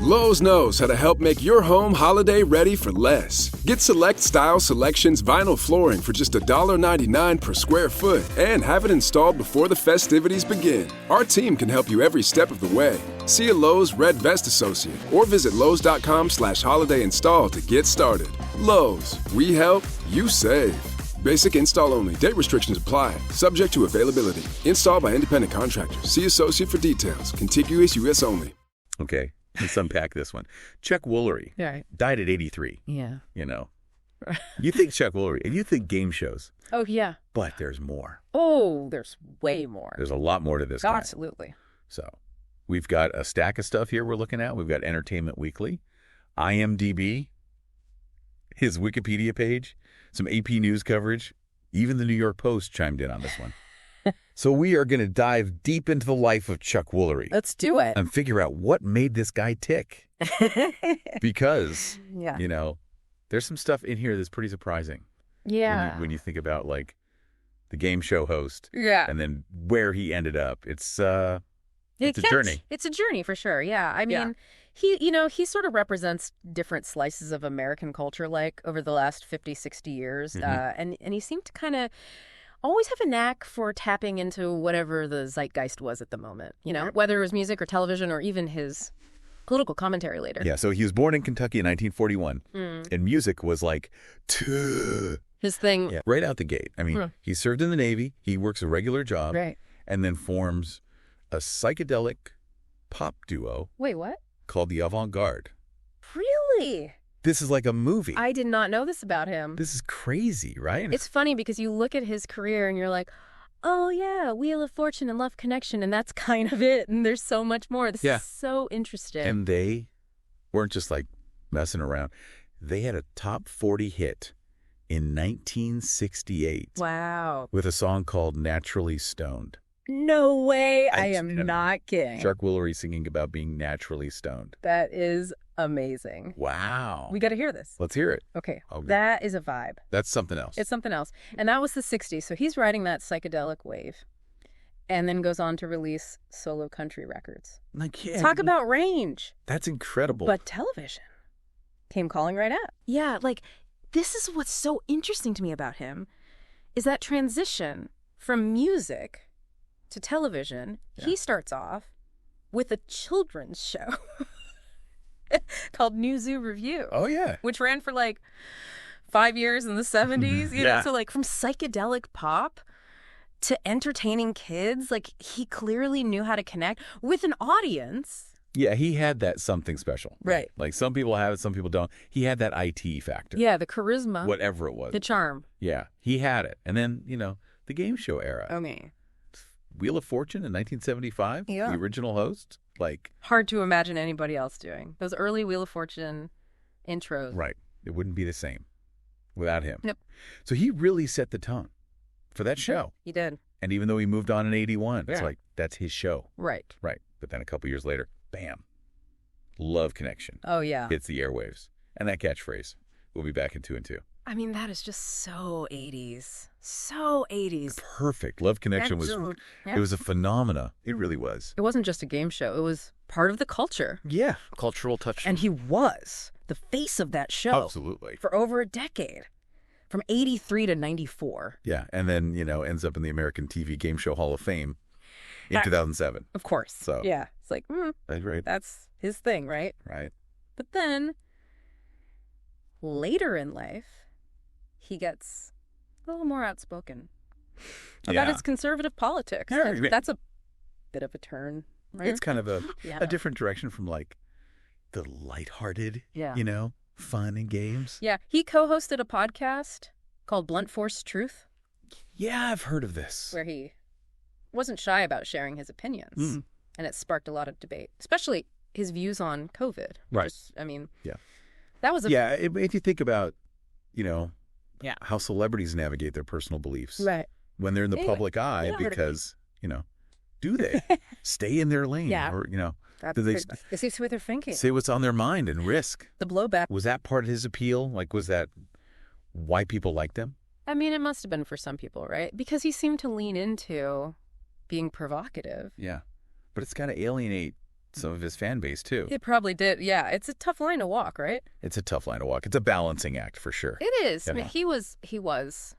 Lowe's knows how to help make your home holiday ready for less. Get Select Style Selections vinyl flooring for just $1.99 per square foot and have it installed before the festivities begin. Our team can help you every step of the way. See a Lowe's Red Vest associate or visit Lowe's.com/holiday install to get started. Lowe's, we help, you save. Basic install only. Date restrictions apply. Subject to availability. Installed by independent contractors. See associate for details. Contiguous U.S. only. Okay, let's unpack this one. Chuck Woolery died at 83. Yeah. You know, you think Chuck Woolery, and you think game shows. Oh, yeah. But there's more. Oh, there's way more. There's a lot more to this guy. Absolutely. So we've got a stack of stuff here we're looking at. We've got Entertainment Weekly, IMDb, his Wikipedia page, some AP News coverage. Even the New York Post chimed in on this one. So we are going to dive deep into the life of Chuck Woolery. Let's do it. And figure out what made this guy tick. Because, you know, there's some stuff in here that's pretty surprising. Yeah. When you think about, like, the game show host. Yeah. And then where he ended up. It's a journey. It's a journey for sure. Yeah. I mean, he sort of represents different slices of American culture, like over the last 50, 60 years. And he seemed to kind of always have a knack for tapping into whatever the zeitgeist was at the moment, you know, whether it was music or television or even his political commentary later. Yeah. So he was born in Kentucky in 1941 and music was like his thing. Yeah, right out the gate. I mean, he served in the Navy. He works a regular job. Right. And then forms a psychedelic pop duo. Wait, what? Called the Avant-Garde. Really? This is like a movie. I did not know this about him. This is crazy, right? It's funny because you look at his career and you're like, oh, yeah, Wheel of Fortune and Love Connection, and that's kind of it. And there's so much more. This is so interesting. And they weren't just like messing around. They had a top 40 hit in 1968. Wow. With a song called Naturally Stoned. No way. I am not kidding. Chuck Woolery singing about being naturally stoned. That is amazing. Wow. We got to hear this. Let's hear it. Okay. That is a vibe. That's something else. It's something else. And that was the 60s. So he's riding that psychedelic wave and then goes on to release solo country records. Talk about range. That's incredible. But television came calling right out. Yeah, like this is what's so interesting to me about him is that transition from music to television. He starts off with a children's show called New Zoo Review. Oh, yeah. Which ran for like 5 years in the 70s. You know? So like from psychedelic pop to entertaining kids, like he clearly knew how to connect with an audience. Yeah, he had that something special. Right. Like some people have it, some people don't. He had that IT factor. Yeah, the charisma. Whatever it was. The charm. Yeah, he had it. And then, you know, the game show era. Okay. Wheel of Fortune in 1975, the original host, like... Hard to imagine anybody else doing. Those early Wheel of Fortune intros. Right. It wouldn't be the same without him. Yep. So he really set the tone for that show. He did. And even though he moved on in 81, it's like, that's his show. Right. Right. But then a couple years later, bam, Love Connection. Oh, yeah. Hits the airwaves. And that catchphrase. We'll be back in 2 and 2. I mean, that is just so 80s. So 80s. Perfect. Love Connection was, it was a phenomena. It really was. It wasn't just a game show. It was part of the culture. Yeah. Cultural touch. And he was the face of that show. Absolutely. For over a decade. From 83 to 94. Yeah. And then, you know, ends up in the American TV Game Show Hall of Fame in 2007. Of course. So yeah. It's like, right. That's his thing, right? Right. But then later in life, he gets a little more outspoken about his conservative politics. Yeah, that's a bit of a turn, right? It's kind of a different direction from like the lighthearted, you know, fun and games. Yeah. He co-hosted a podcast called Blunt Force Truth. Yeah, I've heard of this. Where he wasn't shy about sharing his opinions. And it sparked a lot of debate, especially his views on COVID. Right. I mean, that was a... Yeah, if you think about, you know, how celebrities navigate their personal beliefs. Right. When they're in the public eye because, you know, do they stay in their lane? Yeah. Or, you know, do they see what they're thinking? Say what's on their mind and risk. The blowback. Was that part of his appeal? Like, was that why people liked him? I mean, it must have been for some people, right? Because he seemed to lean into being provocative. Yeah. But it's got to alienate some of his fan base, too. It probably did. Yeah, it's a tough line to walk, right? It's a tough line to walk. It's a balancing act, for sure. It is. Yeah. I mean, he was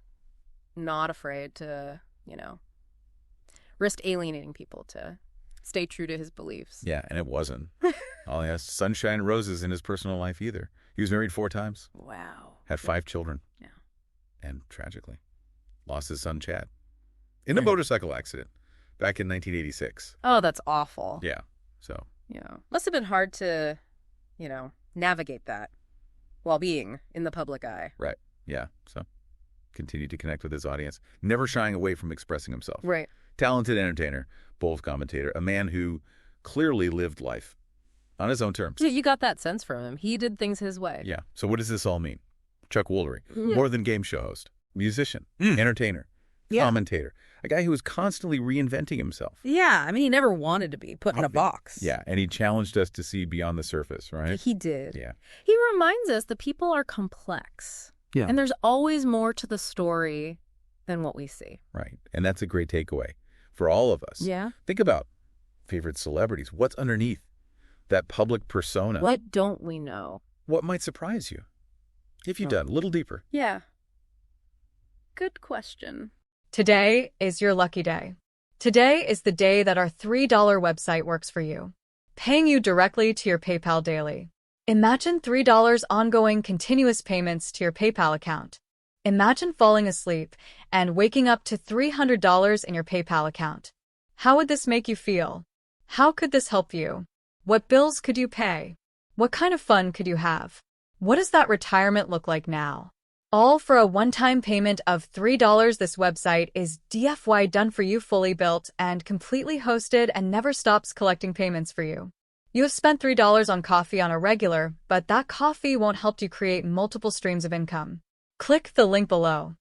not afraid to, risk alienating people to stay true to his beliefs. Yeah, and it wasn't. All he has sunshine and roses in his personal life either. He was married 4 times. Wow. Had 5 children. Yeah. And tragically lost his son, Chad, in a motorcycle accident back in 1986. Oh, that's awful. Yeah. So. Yeah. Must have been hard to, navigate that while being in the public eye. Right. Yeah. So continued to connect with his audience, never shying away from expressing himself. Right. Talented entertainer, bold commentator, a man who clearly lived life on his own terms. Yeah, you got that sense from him. He did things his way. Yeah. So what does this all mean? Chuck Woolery, more than game show host, musician, entertainer, commentator, a guy who was constantly reinventing himself. Yeah, I mean, he never wanted to be put in a box. Yeah, and he challenged us to see beyond the surface, right? He did. Yeah. He reminds us that people are complex. Yeah. And there's always more to the story than what we see. Right. And that's a great takeaway for all of us. Yeah. Think about favorite celebrities. What's underneath that public persona? What don't we know? What might surprise you? If you've done a little deeper. Yeah. Good question. Today is your lucky day. Today is the day that our $3 website works for you, paying you directly to your PayPal daily. Imagine $3 ongoing continuous payments to your PayPal account. Imagine falling asleep and waking up to $300 in your PayPal account. How would this make you feel? How could this help you? What bills could you pay? What kind of fun could you have? What does that retirement look like now? All for a one-time payment of $3. This website is DFY done for you, fully built and completely hosted, and never stops collecting payments for you. You have spent $3 on coffee on a regular, but that coffee won't help you create multiple streams of income. Click the link below.